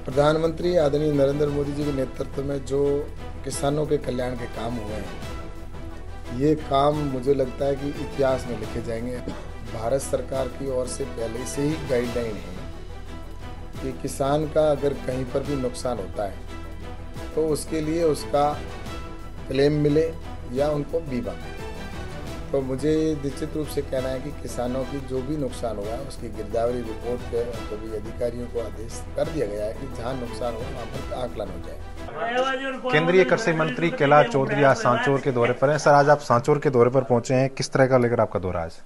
प्रधानमंत्री आदरणीय नरेंद्र मोदी जी के नेतृत्व में जो किसानों के कल्याण के काम हुए हैं, ये काम मुझे लगता है कि इतिहास में लिखे जाएंगे। भारत सरकार की ओर से पहले से ही गाइडलाइन है कि किसान का अगर कहीं पर भी नुकसान होता है तो उसके लिए उसका क्लेम मिले या उनको बीमा मिले। तो मुझे निश्चित रूप से कहना है कि किसानों की जो भी नुकसान हुआ है उसकी गिरदावरी रिपोर्ट पे सभी अधिकारियों को आदेश कर दिया गया है कि जहां नुकसान हो वहां पर आकलन हो जाए। केंद्रीय कृषि मंत्री कैलाश चौधरी आज सांचौर के दौरे पर हैं। सर, आज आप सांचौर के दौरे पर पहुंचे हैं, किस तरह का लेकर आपका दौरा आज?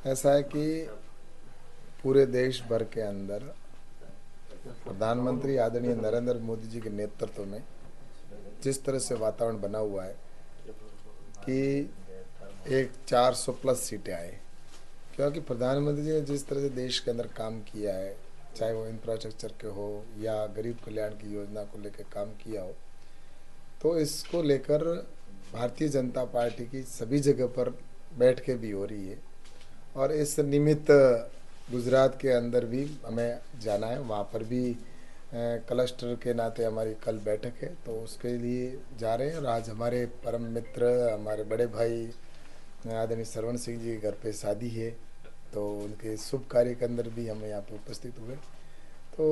ऐसा है कि पूरे देश भर के अंदर प्रधानमंत्री आदरणीय नरेंद्र मोदी जी के नेतृत्व में जिस तरह से वातावरण बना हुआ है कि एक 400 प्लस सीटें आए, क्योंकि प्रधानमंत्री जी ने जिस तरह से देश के अंदर काम किया है, चाहे वो इंफ्रास्ट्रक्चर के हो या गरीब कल्याण की योजना को लेकर काम किया हो, तो इसको लेकर भारतीय जनता पार्टी की सभी जगह पर बैठकें भी हो रही है। और इस निमित्त गुजरात के अंदर भी हमें जाना है, वहाँ पर भी क्लस्टर के नाते हमारी कल बैठक है, तो उसके लिए जा रहे हैं। और आज हमारे परम मित्र, हमारे बड़े भाई आदरणीय श्रवण सिंह जी के घर पे शादी है, तो उनके शुभ कार्य के अंदर भी हम यहाँ पर उपस्थित हुए। तो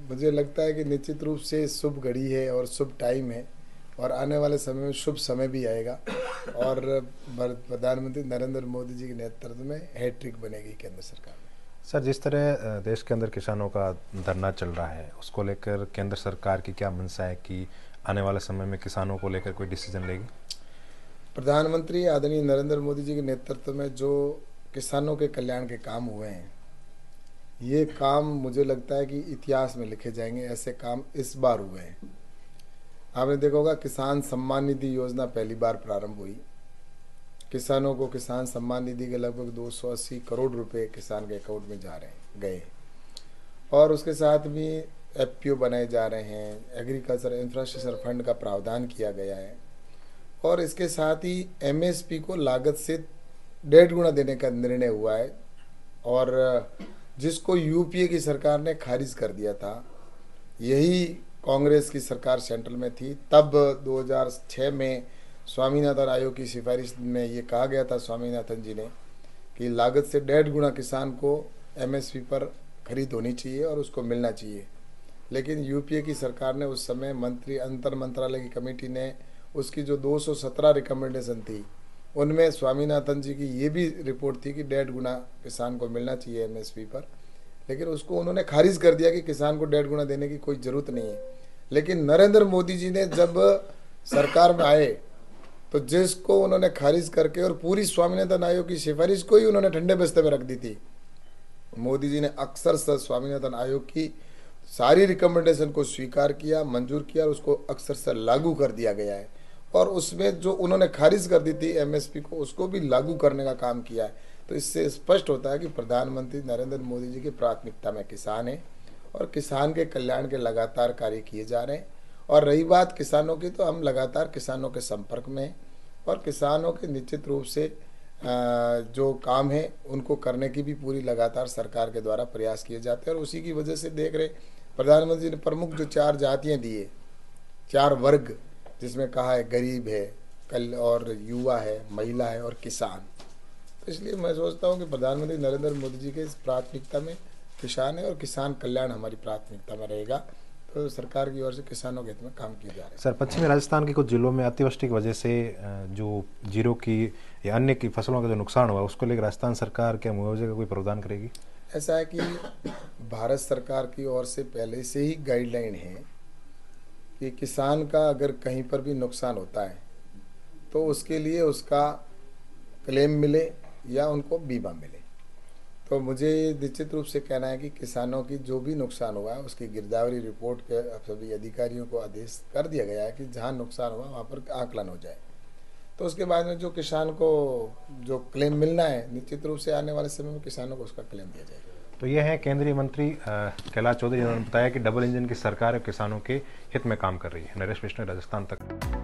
मुझे लगता है कि निश्चित रूप से शुभ घड़ी है और शुभ टाइम है, और आने वाले समय में शुभ समय भी आएगा और प्रधानमंत्री नरेंद्र मोदी जी के नेतृत्व में हैट्रिक बनेगी केंद्र सरकार में। सर, जिस तरह देश के अंदर किसानों का धरना चल रहा है, उसको लेकर केंद्र सरकार की क्या मंशा है कि आने वाले समय में किसानों को लेकर कोई डिसीजन लेगी? प्रधानमंत्री आदरणीय नरेंद्र मोदी जी के नेतृत्व में जो किसानों के कल्याण के काम हुए हैं, ये काम मुझे लगता है कि इतिहास में लिखे जाएंगे। ऐसे काम इस बार हुए हैं। आपने देखा होगा किसान सम्मान निधि योजना पहली बार प्रारंभ हुई। किसानों को किसान सम्मान निधि के लगभग 280 करोड़ रुपए किसान के अकाउंट में गए, और उसके साथ भी एफपीओ बनाए जा रहे हैं, एग्रीकल्चर इंफ्रास्ट्रक्चर फंड का प्रावधान किया गया है, और इसके साथ ही एमएसपी को लागत से 1.5 गुना देने का निर्णय हुआ है, और जिसको यूपीए की सरकार ने खारिज कर दिया था। यही कांग्रेस की सरकार सेंट्रल में थी, तब 2006 में स्वामीनाथन आयोग की सिफारिश में ये कहा गया था, स्वामीनाथन जी ने, कि लागत से 1.5 गुना किसान को एमएसपी पर खरीद होनी चाहिए और उसको मिलना चाहिए। लेकिन यूपीए की सरकार ने उस समय अंतर मंत्रालय की कमेटी ने उसकी जो 217 रिकमेंडेशन थी, उनमें स्वामीनाथन जी की ये भी रिपोर्ट थी कि 1.5 गुना किसान को मिलना चाहिए एमएसपी पर, लेकिन उसको उन्होंने खारिज कर दिया कि किसान को 1.5 गुना देने की कोई ज़रूरत नहीं है। लेकिन नरेंद्र मोदी जी ने जब सरकार में आए तो जिसको उन्होंने खारिज करके और पूरी स्वामीनाथन आयोग की सिफारिश को ही उन्होंने ठंडे बस्ते में रख दी थी। मोदी जी ने अक्सर स्वामीनाथन आयोग की सारी रिकमेंडेशन को स्वीकार किया, मंजूर किया, और उसको अक्सर से लागू कर दिया गया है। और उसमें जो उन्होंने खारिज कर दी थी एमएसपी को, उसको भी लागू करने का काम किया है। तो इससे स्पष्ट होता है कि प्रधानमंत्री नरेंद्र मोदी जी की प्राथमिकता में किसान है और किसान के कल्याण के लगातार कार्य किए जा रहे हैं। और रही बात किसानों की, तो हम लगातार किसानों के संपर्क में हैं, और किसानों के निश्चित रूप से जो काम है उनको करने की भी पूरी लगातार सरकार के द्वारा प्रयास किए जाते हैं। और उसी की वजह से देख रहे प्रधानमंत्री जी ने प्रमुख जो 4 जातियाँ दी है, 4 वर्ग, जिसमें कहा है गरीब है, कल और युवा है, महिला है और किसान। तो इसलिए मैं सोचता हूँ कि प्रधानमंत्री नरेंद्र मोदी जी के इस प्राथमिकता में किसान है और किसान कल्याण हमारी प्राथमिकता में रहेगा। तो सरकार की ओर से किसानों के हित में काम किया जा रहा है। सर, पश्चिमी राजस्थान के कुछ जिलों में अतिवृष्टि की वजह से जो जीरो की या अन्य की फसलों का जो नुकसान हुआ, उसको लेकर राजस्थान सरकार क्या मुआवजे का कोई प्रावधान करेगी? ऐसा है कि भारत सरकार की ओर से पहले से ही गाइडलाइन है कि किसान का अगर कहीं पर भी नुकसान होता है तो उसके लिए उसका क्लेम मिले या उनको बीमा मिले। तो मुझे निश्चित रूप से कहना है कि किसानों की जो भी नुकसान हुआ है उसकी गिरदावरी रिपोर्ट के सभी अधिकारियों को आदेश कर दिया गया है कि जहां नुकसान हुआ वहां पर आकलन हो जाए। तो उसके बाद में जो किसान को जो क्लेम मिलना है, निश्चित रूप से आने वाले समय में किसानों को उसका क्लेम दिया जाएगा। तो ये है केंद्रीय मंत्री कैलाश चौधरी, जिन्होंने बताया कि डबल इंजन की सरकार किसानों के हित में काम कर रही है। नरेश विष्णु, राजस्थान तक।